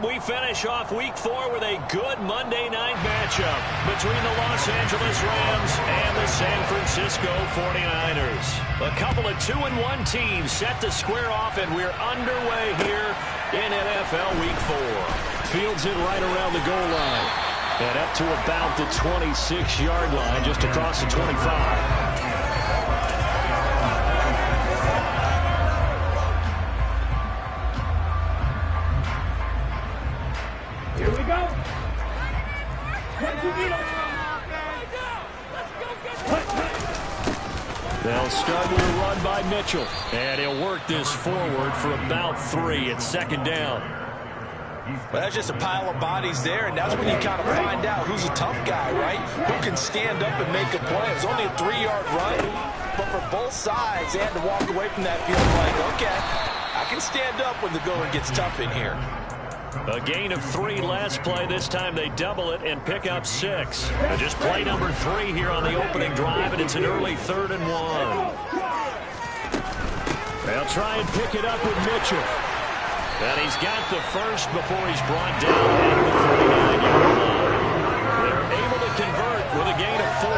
we finish off Week 4 with a good Monday night matchup between the Los Angeles Rams and the San Francisco 49ers. A couple of 2-1 teams set to square off, and we're underway here in NFL Week 4. Fields it right around the goal line. And up to about the 26-yard line, just across the 25. Here we go. They'll start with a run by Mitchell. And he'll work this forward for about 3 at second down. Well, that's just a pile of bodies there, and that's when you kind of find out who's a tough guy, right? Who can stand up and make a play. It was only a 3-yard run, but for both sides, they had to walk away from that feeling like, okay, I can stand up when the going gets tough in here. A gain of 3 last play. This time they double it and pick up 6. Just play number 3 here on the opening drive, and it's an early 3rd and 1. They'll try and pick it up with Mitchell. And he's got the first before he's brought down at the 49-yard line. They're able to convert with a gain of 4.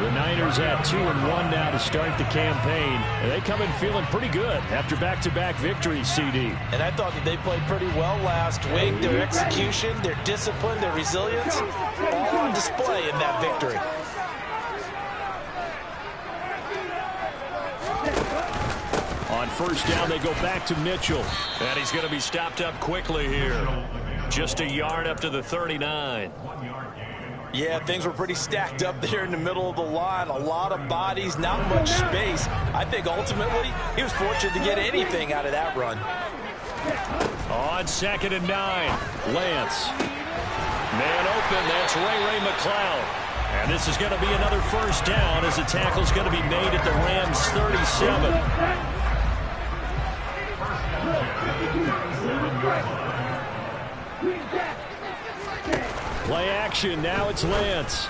The Niners at 2-1 now to start the campaign. And they come in feeling pretty good after back-to-back victories, CD. And I thought that they played pretty well last week. Their execution, their discipline, their resilience, all on display in that victory. On first down, they go back to Mitchell. And he's going to be stopped up quickly here. Just a yard up to the 39. Yeah, things were pretty stacked up there in the middle of the line. A lot of bodies, not much space. I think ultimately he was fortunate to get anything out of that run. On 2nd and 9, Lance. Man open, that's Ray McCloud. And this is going to be another first down as the tackle's going to be made at the Rams' 37. Play action, now it's Lance.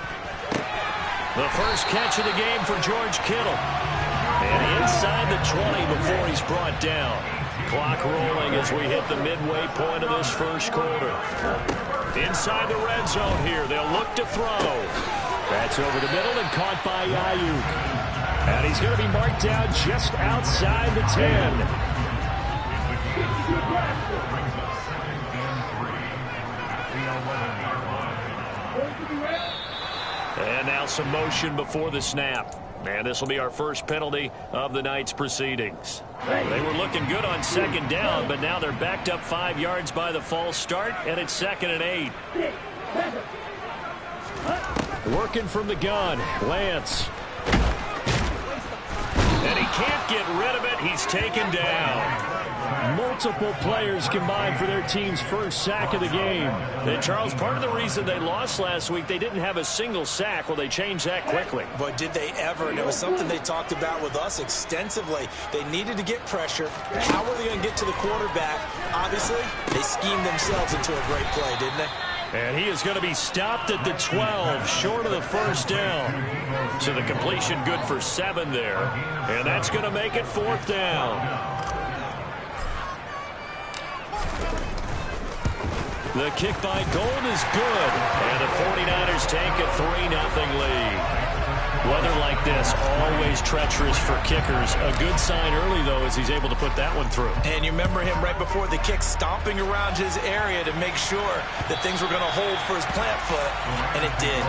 The first catch of the game for George Kittle. And inside the 20 before he's brought down. Clock rolling as we hit the midway point of this first quarter. Inside the red zone here, they'll look to throw. That's over the middle and caught by Ayuk. And he's going to be marked down just outside the 10. And now some motion before the snap. And this will be our first penalty of the night's proceedings. They were looking good on 2nd down, but now they're backed up 5 yards by the false start, and it's 2nd and 8. Working from the gun, Lance. And he can't get rid of it. He's taken down. Multiple players combined for their team's first sack of the game. And, Charles, part of the reason they lost last week, they didn't have a single sack. Well, they changed that quickly. But did they ever? And it was something they talked about with us extensively. They needed to get pressure. How were they going to get to the quarterback? Obviously, they schemed themselves into a great play, didn't they? And he is going to be stopped at the 12, short of the first down. So the completion good for 7 there. And that's going to make it 4th down. The kick by Gold is good. And the 49ers take a 3-0 lead. Weather like this, always treacherous for kickers. A good sign early, though, as he's able to put that one through. And you remember him right before the kick stomping around his area to make sure that things were going to hold for his plant foot, and it did.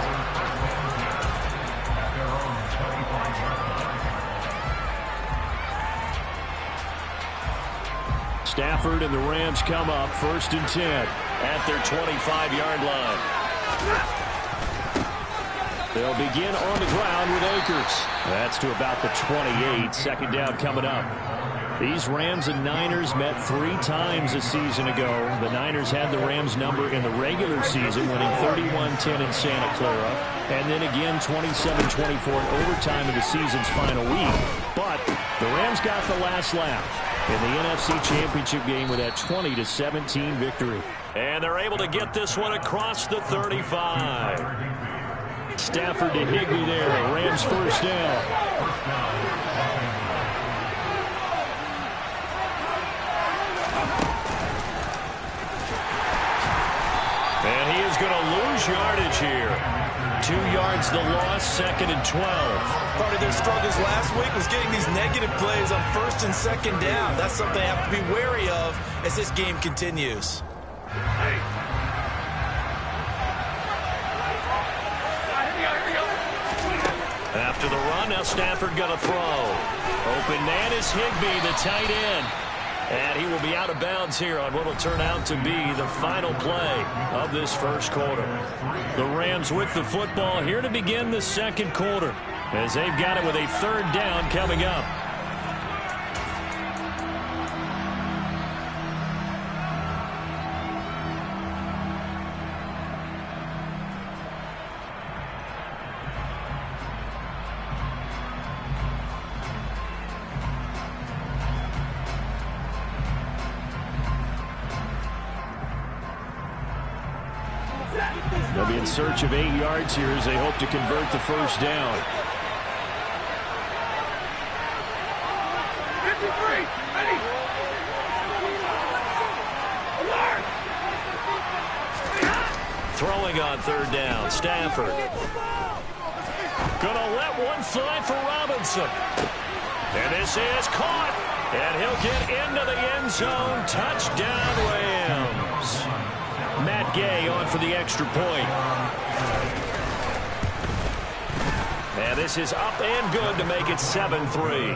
Stafford and the Rams come up 1st and 10 at their 25-yard line. They'll begin on the ground with Akers. That's to about the 28. 2nd down coming up. These Rams and Niners met 3 times a season ago. The Niners had the Rams number in the regular season, winning 31-10 in Santa Clara, and then again 27-24 in overtime in the season's final week. But the Rams got the last laugh in the NFC Championship game with that 20-17 victory. And they're able to get this one across the 35. Stafford to Higbee there. Rams first down. And he is going to lose yardage here. 2 yards the loss, 2nd and 12. Part of their struggles last week was getting these negative plays on 1st and 2nd down. That's something they have to be wary of as this game continues. After the run, now Stafford going to throw. Open man is Higbee, the tight end. And he will be out of bounds here on what will turn out to be the final play of this first quarter. The Rams with the football here to begin the second quarter, as they've got it with a 3rd down coming up. They'll be in search of 8 yards here as they hope to convert the first down. Throwing on 3rd down, Stafford. Gonna let one fly for Robinson. And this is caught. And he'll get into the end zone. Touchdown, Rams. Matt Gay on for the extra point. And this is up and good to make it 7-3.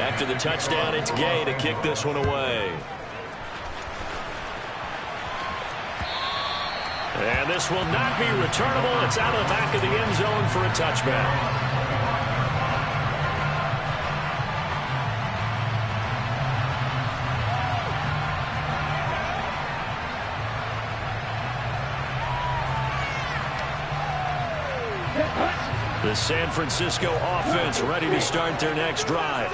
After the touchdown, it's Gay to kick this one away. And this will not be returnable. It's out of the back of the end zone for a touchback. The San Francisco offense ready to start their next drive.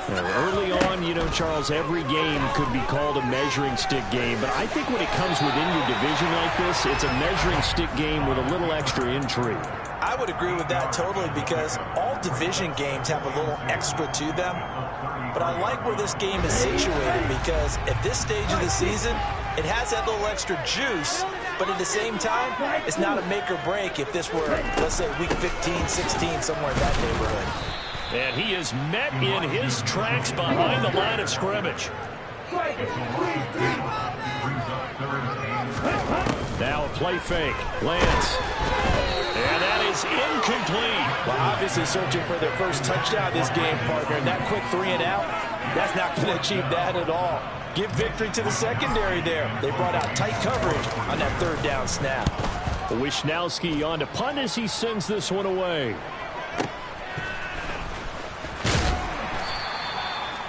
Now, early on, you know, Charles, every game could be called a measuring stick game, but I think when it comes within your division like this, it's a measuring stick game with a little extra intrigue. I would agree with that totally, because all division games have a little extra to them. But I like where this game is situated, because at this stage of the season, it has that little extra juice, but at the same time, it's not a make or break if this were, let's say, week 15, 16, somewhere in that neighborhood. And he is met in his tracks behind the line of scrimmage. Now a play fake. Lance. And that is incomplete. Well, obviously searching for their first touchdown this game, partner. And that quick 3 and out, that's not going to achieve that at all. Give victory to the secondary there. They brought out tight coverage on that 3rd down snap. Wisnowski on to punt as he sends this one away.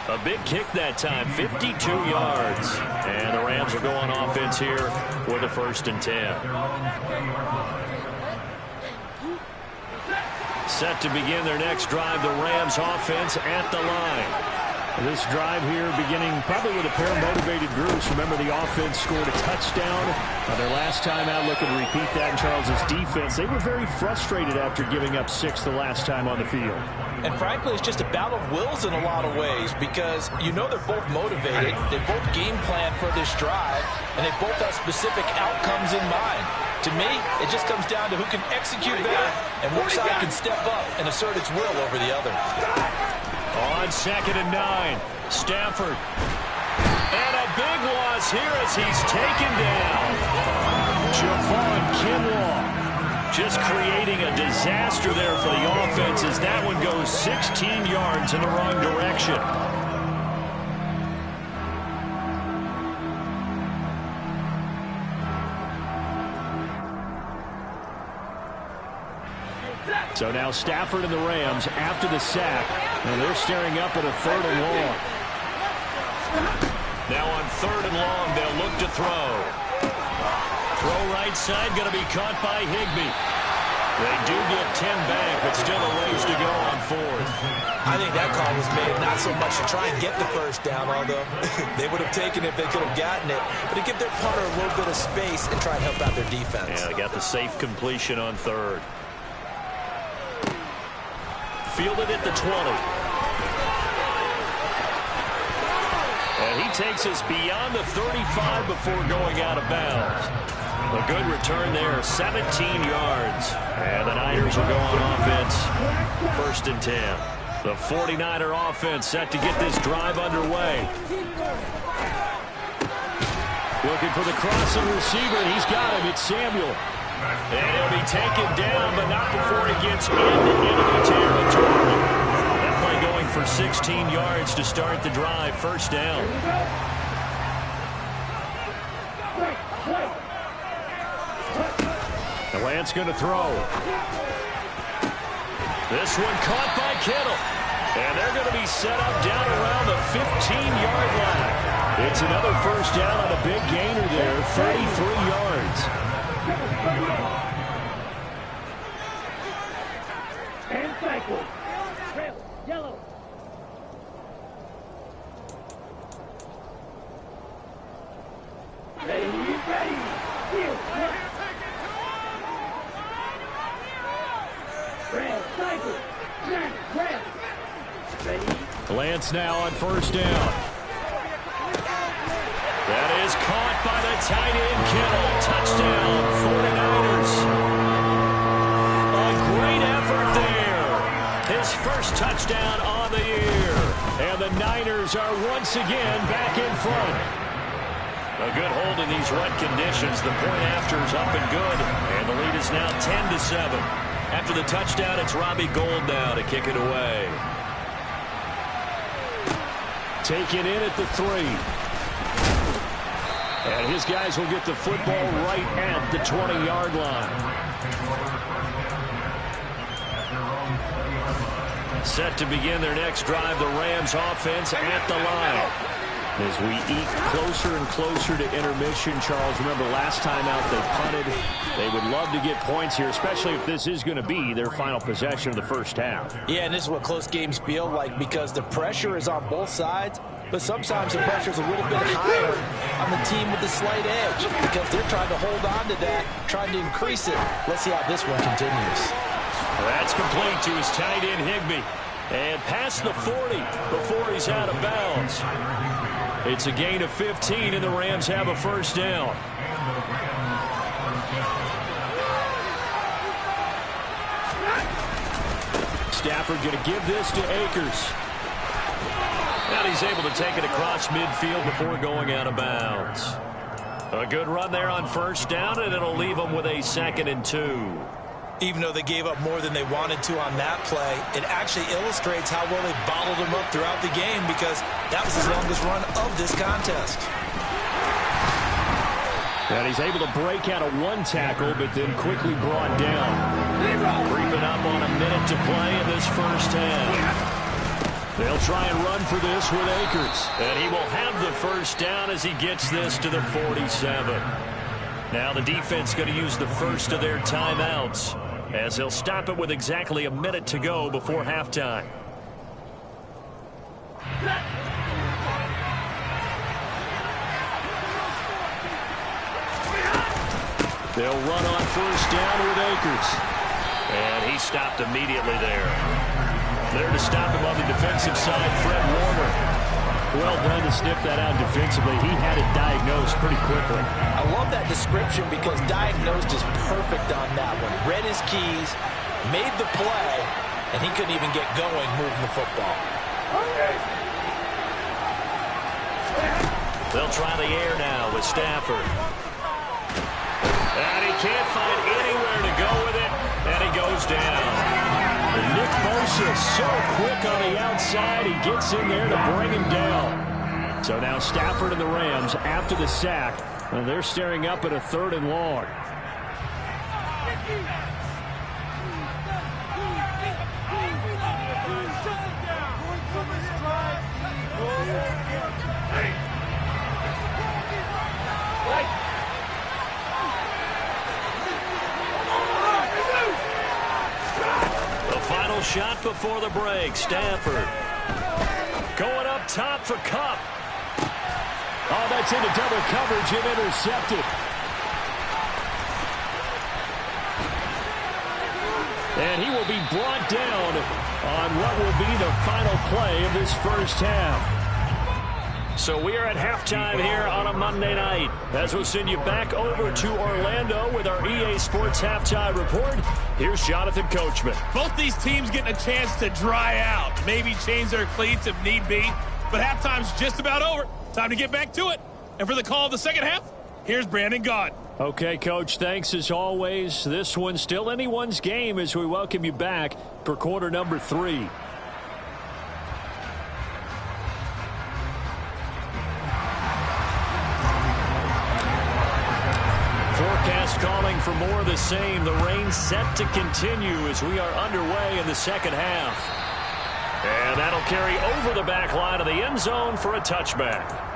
A big kick that time, 52 yards. And the Rams will go on offense here with a 1st and 10. Set to begin their next drive, the Rams offense at the line. This drive here beginning probably with a pair of motivated groups. Remember, the offense scored a touchdown. Their last time out, looking to repeat that in Charles's defense. They were very frustrated after giving up 6 the last time on the field. And frankly, it's just a battle of wills in a lot of ways, because you know they're both motivated. They both game plan for this drive, and they both have specific outcomes in mind. To me, it just comes down to who can execute that and which side can step up and assert its will over the other. On 2nd and 9, Stafford. And a big loss here as he's taken down. Javon Kinlaw just creating a disaster there for the offense as that one goes 16 yards in the wrong direction. So now Stafford and the Rams after the sack, and they're staring up at a 3rd and long. Now on 3rd and long, they'll look to throw. Throw right side, going to be caught by Higbee. They do get 10 back, but still a ways to go on 4th. I think that call was made not so much to try and get the first down, although they would have taken it if they could have gotten it, but to give their punter a little bit of space and try and help out their defense. Yeah, they got the safe completion on 3rd. Fielded at the 20. takes us beyond the 35 before going out of bounds. A good return there, 17 yards. And the Niners will go on offense, 1st and 10. The 49er offense set to get this drive underway. Looking for the crossing receiver, and he's got him. It's Samuel. And he'll be taken down, but not before he gets into enemy territory. That play going for 16 yards to start the drive, 1st down. The Lance going to throw. This one caught by Kittle. And they're going to be set up down around the 15-yard line. It's another 1st down on a big gainer there, 33 yards. And cycle. Red, yellow. Ready. Here, red, cycle. Red. Ready. Lance now on 1st down. That is caught by the tight end, Kittle. Touchdown, 49ers. A great effort there. His 1st touchdown on the year. And the Niners are once again back in front. A good hold in these rut conditions. The point after is up and good. And the lead is now 10-7. After the touchdown, it's Robbie Gould now to kick it away. Taken in at the 3. And his guys will get the football right at the 20-yard line. Set to begin their next drive, the Rams offense at the line. As we eat closer and closer to intermission, Charles, remember last time out they punted. They would love to get points here, especially if this is going to be their final possession of the 1st half. Yeah, and this is what close games feel like because the pressure is on both sides, but sometimes the pressure is a little bit higher on the team with the slight edge because they're trying to hold on to that, trying to increase it. Let's see how this one continues. That's complete to his tight end, Higbee. And past the 40 before he's out of bounds. It's a gain of 15, and the Rams have a 1st down. Stafford going to give this to Akers. And he's able to take it across midfield before going out of bounds. A good run there on 1st down, and it'll leave them with a 2nd and 2. Even though they gave up more than they wanted to on that play, it actually illustrates how well they bottled him up throughout the game because that was his longest run of this contest. And he's able to break out of 1 tackle, but then quickly brought down. Creeping up on a minute to play in this 1st half. They'll try and run for this with Akers. And he will have the 1st down as he gets this to the 47. Now the defense going to use the 1st of their timeouts as they'll stop it with exactly a minute to go before halftime. They'll run on 1st down with Akers. And he stopped immediately there. There to stop him on the defensive side, Fred Warner. Well done to sniff that out defensively. He had it diagnosed pretty quickly. I love that description because diagnosed is perfect on that one. Read his keys, made the play, and he couldn't even get going moving the football. They'll try the air now with Stafford. And he can't find anywhere to go with it, and he goes down. Nick Bosa so quick on the outside, he gets in there to bring him down. So now Stafford and the Rams, after the sack, they're staring up at a 3rd and long. Shot before the break. Stafford going up top for Kupp. Oh, that's into double coverage and intercepted. And he will be brought down on what will be the final play of this 1st half. So we are at halftime here on a Monday night. As we'll send you back over to Orlando with our EA Sports Halftime Report, here's Jonathan Coachman. Both these teams getting a chance to dry out, maybe change their cleats if need be. But halftime's just about over. Time to get back to it. And for the call of the second half, here's Brandon Gaudin. Okay, Coach, thanks as always. This one's still anyone's game as we welcome you back for quarter number 3. Forecast calling for more of the same. The rain set to continue as we are underway in the second half. And that'll carry over the back line of the end zone for a touchback.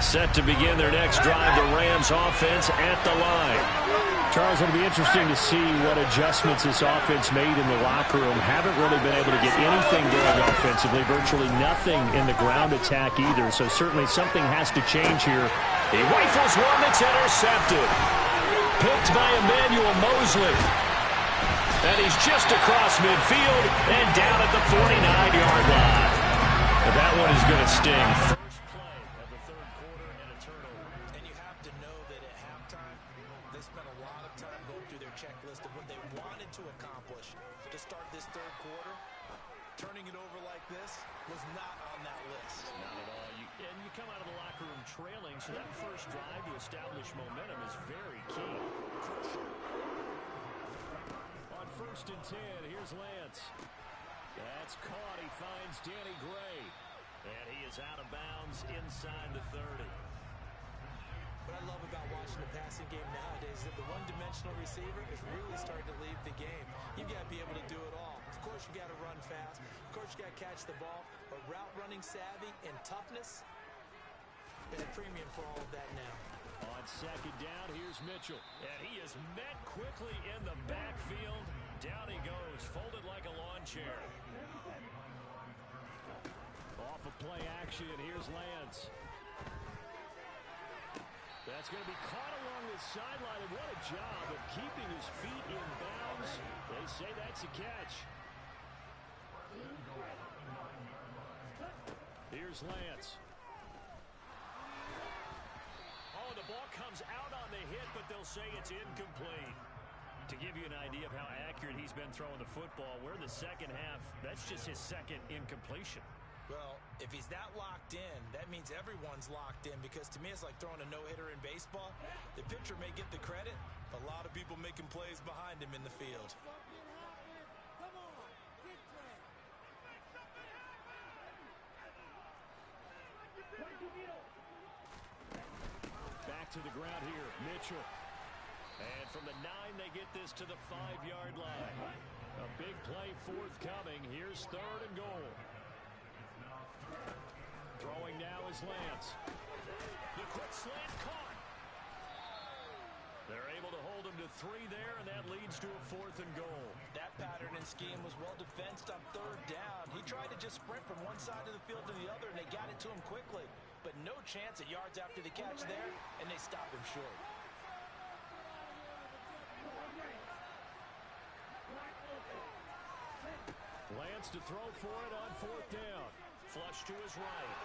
Set to begin their next drive, the Rams offense at the line. Charles, it'll be interesting to see what adjustments this offense made in the locker room. Haven't really been able to get anything going offensively, virtually nothing in the ground attack either. So certainly something has to change here. He rifles one that's intercepted. Picked by Emmanuel Mosley. And he's just across midfield and down at the 49-yard line. But that one is going to sting. Checklist of what they wanted to accomplish to start this third quarter. Turning it over like this was not on that list. Not at all. And you come out of the locker room trailing, so that first drive to establish momentum is very key. On 1st and 10, here's Lance. That's caught. He finds Danny Gray. And he is out of bounds inside the 30. What I love about watching the passing game nowadays is that the one-dimensional receiver is really starting to leave the game. You've got to be able to do it all. Of course, you got to run fast. Of course, you got to catch the ball. But route running savvy and toughness, at premium for all of that now. On 2nd down, here's Mitchell. And he is met quickly in the backfield. Down he goes, folded like a lawn chair. Off of play action, here's Lance. That's going to be caught along the sideline, and what a job of keeping his feet in bounds. They say that's a catch. Here's Lance. Oh, the ball comes out on the hit, but they'll say it's incomplete. To give you an idea of how accurate he's been throwing the football, we're in the second half. That's just his second incompletion. Well, if he's that locked in, that means everyone's locked in, because to me it's like throwing a no-hitter in baseball. The pitcher may get the credit, a lot of people making plays behind him in the field. Back to the ground here, Mitchell. And from the 9, they get this to the 5-yard line. A big play forthcoming. Here's 3rd and goal. Throwing now is Lance. The quick slant caught. They're able to hold him to 3 there, and that leads to a 4th and goal. That pattern and scheme was well defensed on 3rd down. He tried to just sprint from one side of the field to the other, and they got it to him quickly. But no chance at yards after the catch there, and they stop him short. Lance to throw for it on 4th down. Flush to his right.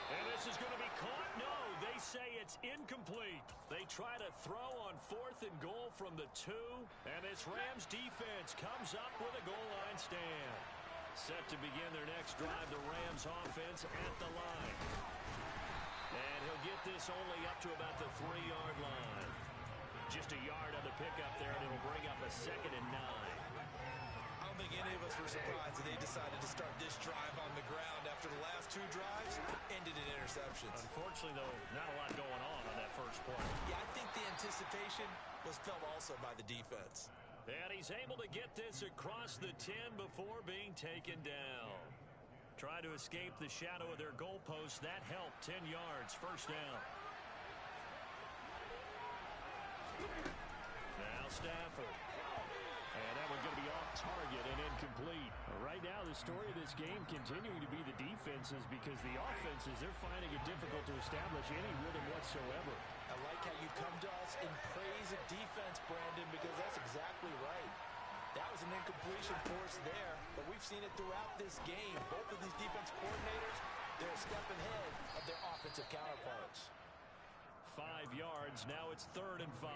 And this is going to be caught. No, they say it's incomplete. They try to throw on 4th and goal from the 2. And this Rams defense comes up with a goal line stand. Set to begin their next drive, the Rams offense at the line. And he'll get this only up to about the 3-yard line. Just a yard on the pickup there, and it'll bring up a 2nd and 9. I don't think any of us were surprised that they decided to start this drive on the ground after the last 2 drives ended in interceptions. Unfortunately, though, not a lot going on that first play. Yeah, I think the anticipation was felt also by the defense. And he's able to get this across the 10 before being taken down. Try to escape the shadow of their goalpost. That helped. 10 yards, 1st down. Now Stafford. And that one's going to be off target and incomplete. Right now, the story of this game continuing to be the defenses, because the offenses, they're finding it difficult to establish any rhythm whatsoever. I like how you come to us and praise a defense, Brandon, because that's exactly right. That was an incompletion force there, but we've seen it throughout this game. Both of these defense coordinators, they're a step ahead of their offensive counterparts. 5 yards. Now it's 3rd and 5.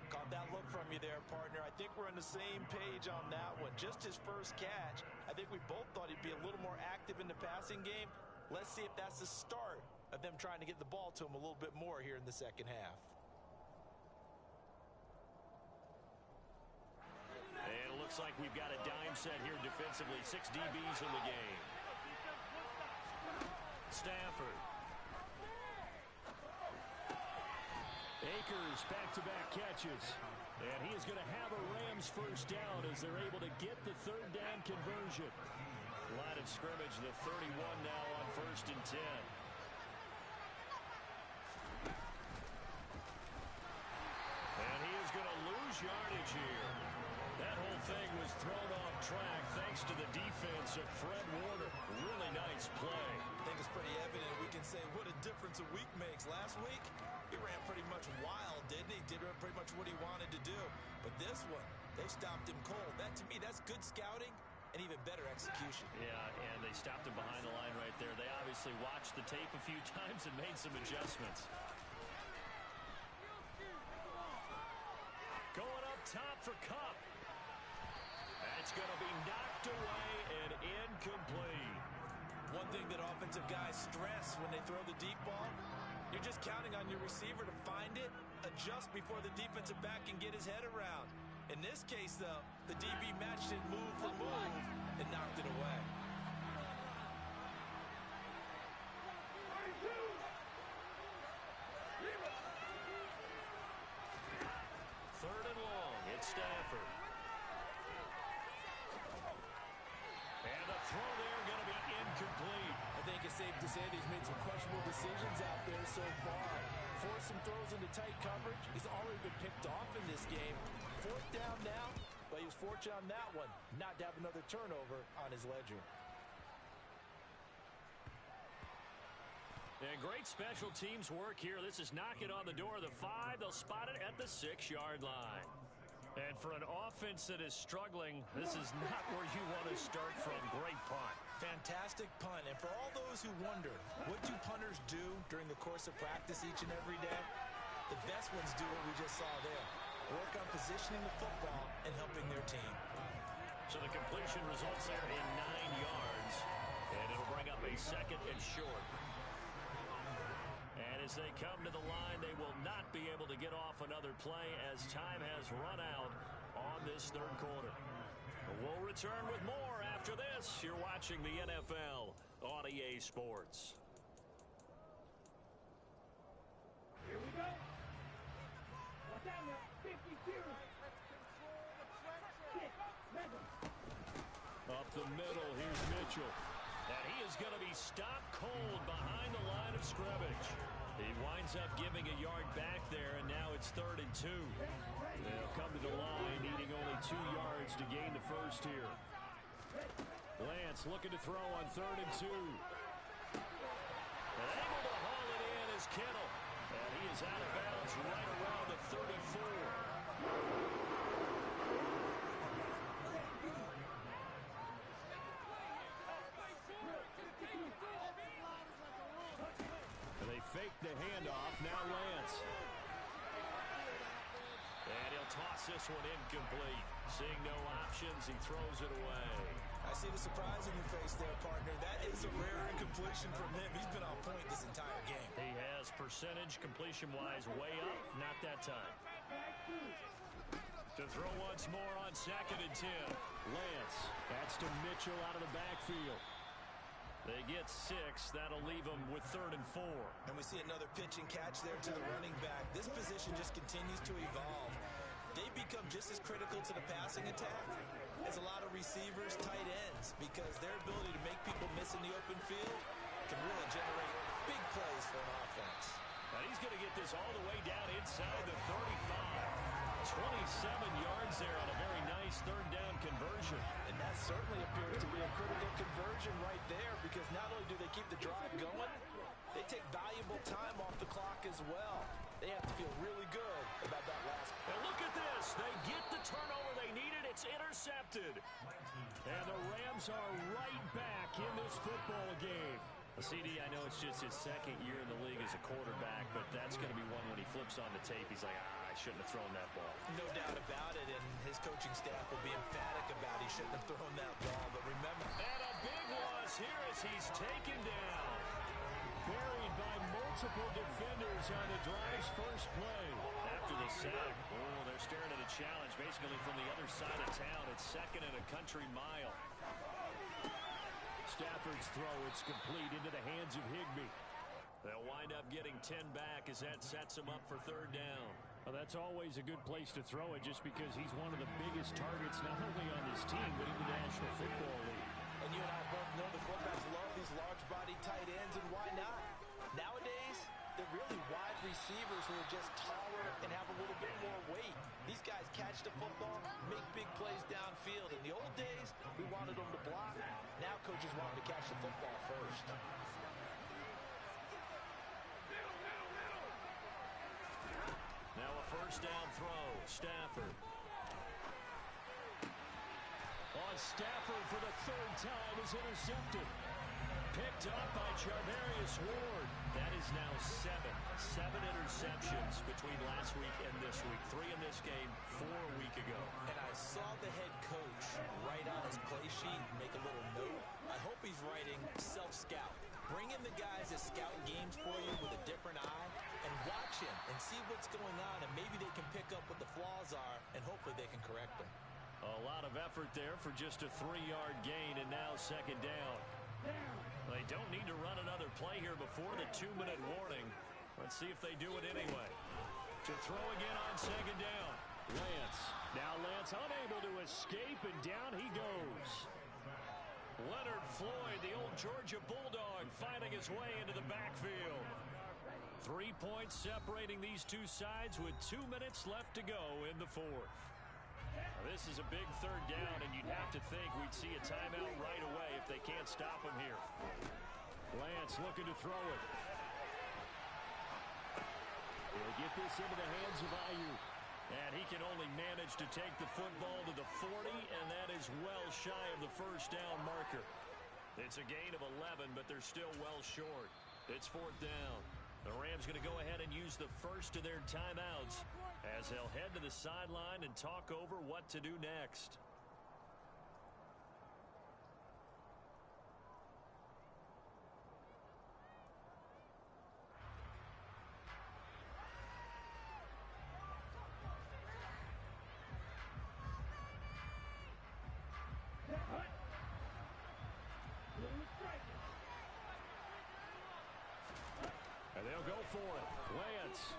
Caught that look from you there, partner. I think we're on the same page on that one. Just his first catch. I think we both thought he'd be a little more active in the passing game. Let's see if that's the start of them trying to get the ball to him a little bit more here in the second half. And it looks like we've got a dime set here defensively. 6 DBs in the game. Stafford. Akers, back-to-back catches. And he is going to have a Rams first down as they're able to get the 3rd down conversion. Line of scrimmage, the 31 now on 1st and 10. And he is going to lose yardage here. That whole thing was thrown off track thanks to the defense of Fred Warner. Really nice play. I think it's pretty evident. We can say what a difference a week makes. Last week, he ran pretty much wild, didn't he? Did pretty much what he wanted to do. But this one, they stopped him cold. That, to me, that's good scouting and even better execution. Yeah, and they stopped him behind the line right there. They obviously watched the tape a few times and made some adjustments. Going up top for Kupp. That's going to be knocked away and incomplete. One thing that offensive guys stress when they throw the deep ball, you're just counting on your receiver to find it, adjust before the defensive back can get his head around. In this case, though, the DB matched it move for move and knocked it away. Third and long. It's Stafford. And the throw there going to be incomplete. I think it's safe to say that he's made some questionable decisions out there so far. Forced some throws into tight coverage. He's already been picked off in this game. 4th down now, but he was fortunate on that one not to have another turnover on his ledger. And great special teams work here. This is knocking on the door of the 5. They'll spot it at the 6-yard line. And for an offense that is struggling, this is not where you want to start from. Great punt. Fantastic punt. And for all those who wonder, what do punters do during the course of practice each and every day? The best ones do what we just saw there. Work on positioning the football and helping their team. So the completion results there in 9 yards. And it'll bring up a 2nd and short. And as they come to the line, they will not be able to get off another play as time has run out on this 3rd quarter. We'll return with more after this. You're watching the NFL on EA Sports. Here we go. Watch out now. 52. Up the middle, here's Mitchell. And he is going to be stopped cold behind the line of scrimmage. He winds up giving a yard back there, and now it's 3rd and 2. They'll come to the line, needing only 2 yards to gain the first here. Lance looking to throw on 3rd and 2. And able to haul it in is Kittle. And he is out of bounds right around the 34. They fake the handoff. Now Lance. And he'll toss this one incomplete. Seeing no options, he throws it away. I see the surprise in your face there, partner. That is a rare incompletion from him. He's been on point this entire game. He has percentage completion-wise way up. Not that time. To throw once more on 2nd and 10. Lance. That's to Mitchell out of the backfield. They get 6. That'll leave them with 3rd and 4. And we see another pitch and catch there to the running back. This position just continues to evolve. They become just as critical to the passing attack as a lot of receivers, tight ends, because their ability to make people miss in the open field can really generate big plays for an offense. Now he's going to get this all the way down inside the 35. 27 yards there on a very nice third down conversion. And that certainly appears to be a critical conversion right there, because not only do they keep the drive going, they take valuable time off the clock as well. They have to feel really good about that last. And look at this. They get the turnover they needed. It's intercepted. And the Rams are right back in this football game. CD, I know it's just his second year in the league as a quarterback, but that's going to be one when he flips on the tape. He's like, I shouldn't have thrown that ball. No doubt about it, and his coaching staff will be emphatic about he shouldn't have thrown that ball. But remember. And a big loss here as he's taken down. Buried by multiple defenders on the drive's first play. After the sack, they're staring at a challenge basically from the other side of town. It's second and a country mile. Stafford's throw, it's complete into the hands of Higbee. They'll wind up getting 10 back as that sets him up for third down. Well, that's always a good place to throw it just because he's one of the biggest targets not only on this team but in the National Football League. And you and I both know the quarterbacks love these large-body tight ends, and why not? Nowadays, they're really wide receivers who are just taller and have a little bit more weight. These guys catch the football, make big plays downfield. In the old days, we wanted them to block. Now coaches want them to catch the football first. Now a first down throw. Stafford. On Stafford for the third time is intercepted. Picked up by Charvarius Ward. That is now seven interceptions between last week and this week. 3 in this game, 4 a week ago. And I saw the head coach write on his play sheet, make a little note. I hope he's writing self-scout. Bring in the guys that scout games for you with a different eye and watch him and see what's going on, and maybe they can pick up what the flaws are, and hopefully they can correct them. A lot of effort there for just a 3-yard gain, and now second down. They don't need to run another play here before the 2-minute warning. Let's see if they do it anyway. To throw again on second down. Lance. Now Lance unable to escape, and down he goes. Leonard Floyd, the old Georgia Bulldog, finding his way into the backfield. 3 points separating these two sides with 2 minutes left to go in the fourth. Now, this is a big third down, and you'd have to think we'd see a timeout right away if they can't stop him here. Lance looking to throw it. He'll get this into the hands of Ayuk. And he can only manage to take the football to the 40, and that is well shy of the first down marker. It's a gain of 11, but they're still well short. It's fourth down. The Rams going to go ahead and use the first of their timeouts as they'll head to the sideline and talk over what to do next. And they'll go for it. Lance.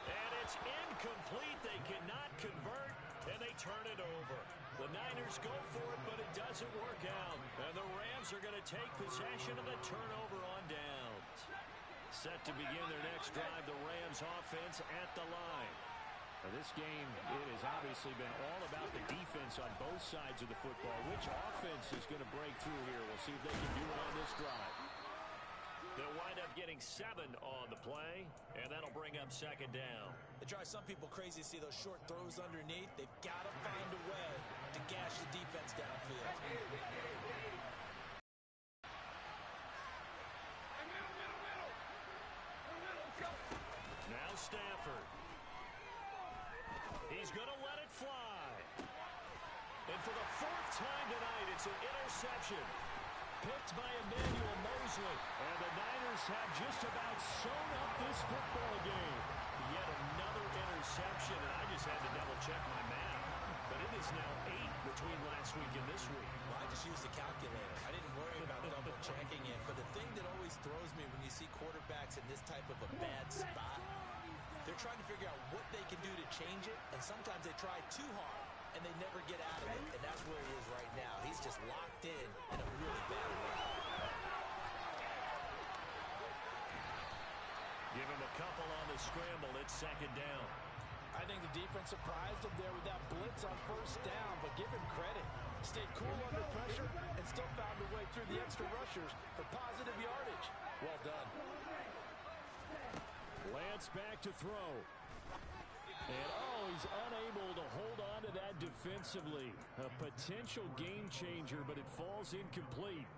And it's incomplete. They cannot convert, and they turn it over. The Niners go for it, but it doesn't work out. And the Rams are going to take possession of the turnover on downs. Set to begin their next drive, the Rams offense at the line. Now this game, it has obviously been all about the defense on both sides of the football. Which offense is going to break through here? We'll see if they can do it on this drive. They'll wind up getting 7 on the play, and that'll bring up second down. It drives some people crazy to see those short throws underneath. They've got to find a way to gash the defense downfield. Now Stafford. He's going to let it fly. And for the 4th time tonight, it's an interception. Picked by Emmanuel Mosley. And the Niners have just about sewn up this football game. Yet another interception, and I just had to double-check my math. But it is now 8 between last week and this week. Well, I just used the calculator. I didn't worry about double-checking it. But the thing that always throws me when you see quarterbacks in this type of a bad spot, they're trying to figure out what they can do to change it, and sometimes they try too hard, and they never get out of it, and that's where he is right now. He's just locked in a really bad way. Give him a couple on the scramble. It's second down. I think the defense surprised him there with that blitz on first down, but give him credit. Stayed cool under pressure and still found a way through the extra rushers for positive yardage. Well done. Lance back to throw. And, oh, he's unable to hold on to that defensively. A potential game changer, but it falls incomplete.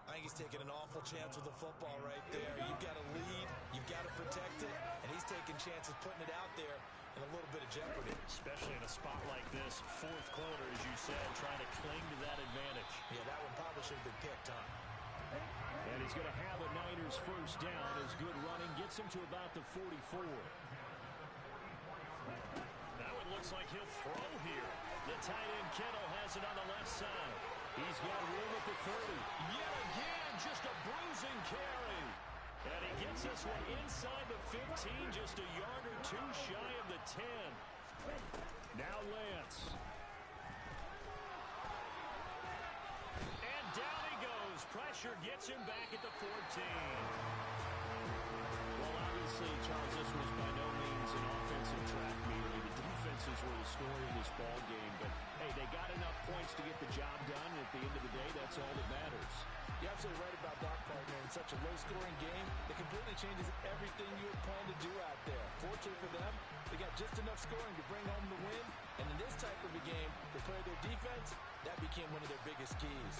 I think he's taking an awful chance with the football right there. You've got to lead, you've got to protect it, and he's taking chances putting it out there in a little bit of jeopardy. Especially in a spot like this, fourth quarter, as you said, trying to cling to that advantage. Yeah, that one probably should have been picked, huh? And he's going to have a Niners first down as good running gets him to about the 44. Now it looks like he'll throw here. The tight end Kittle has it on the left side. He's got room at the 30. Yet again, just a bruising carry. And he gets this one inside the 15, just a yard or two shy of the 10. Now Lance. And down he goes. Pressure gets him back at the 14. Well, obviously, Charles, this was by no means an offensive track meet. I mean, the defenses were the story of this ball game. But, hey, they got enough points to get the job done. And at the end of the day, that's all that matters. You're absolutely right about that, partner. In such a low-scoring game, it completely changes everything you had planned to do out there. Fortunately for them, they got just enough scoring to bring home the win. And in this type of a game, they played their defense. That became one of their biggest keys.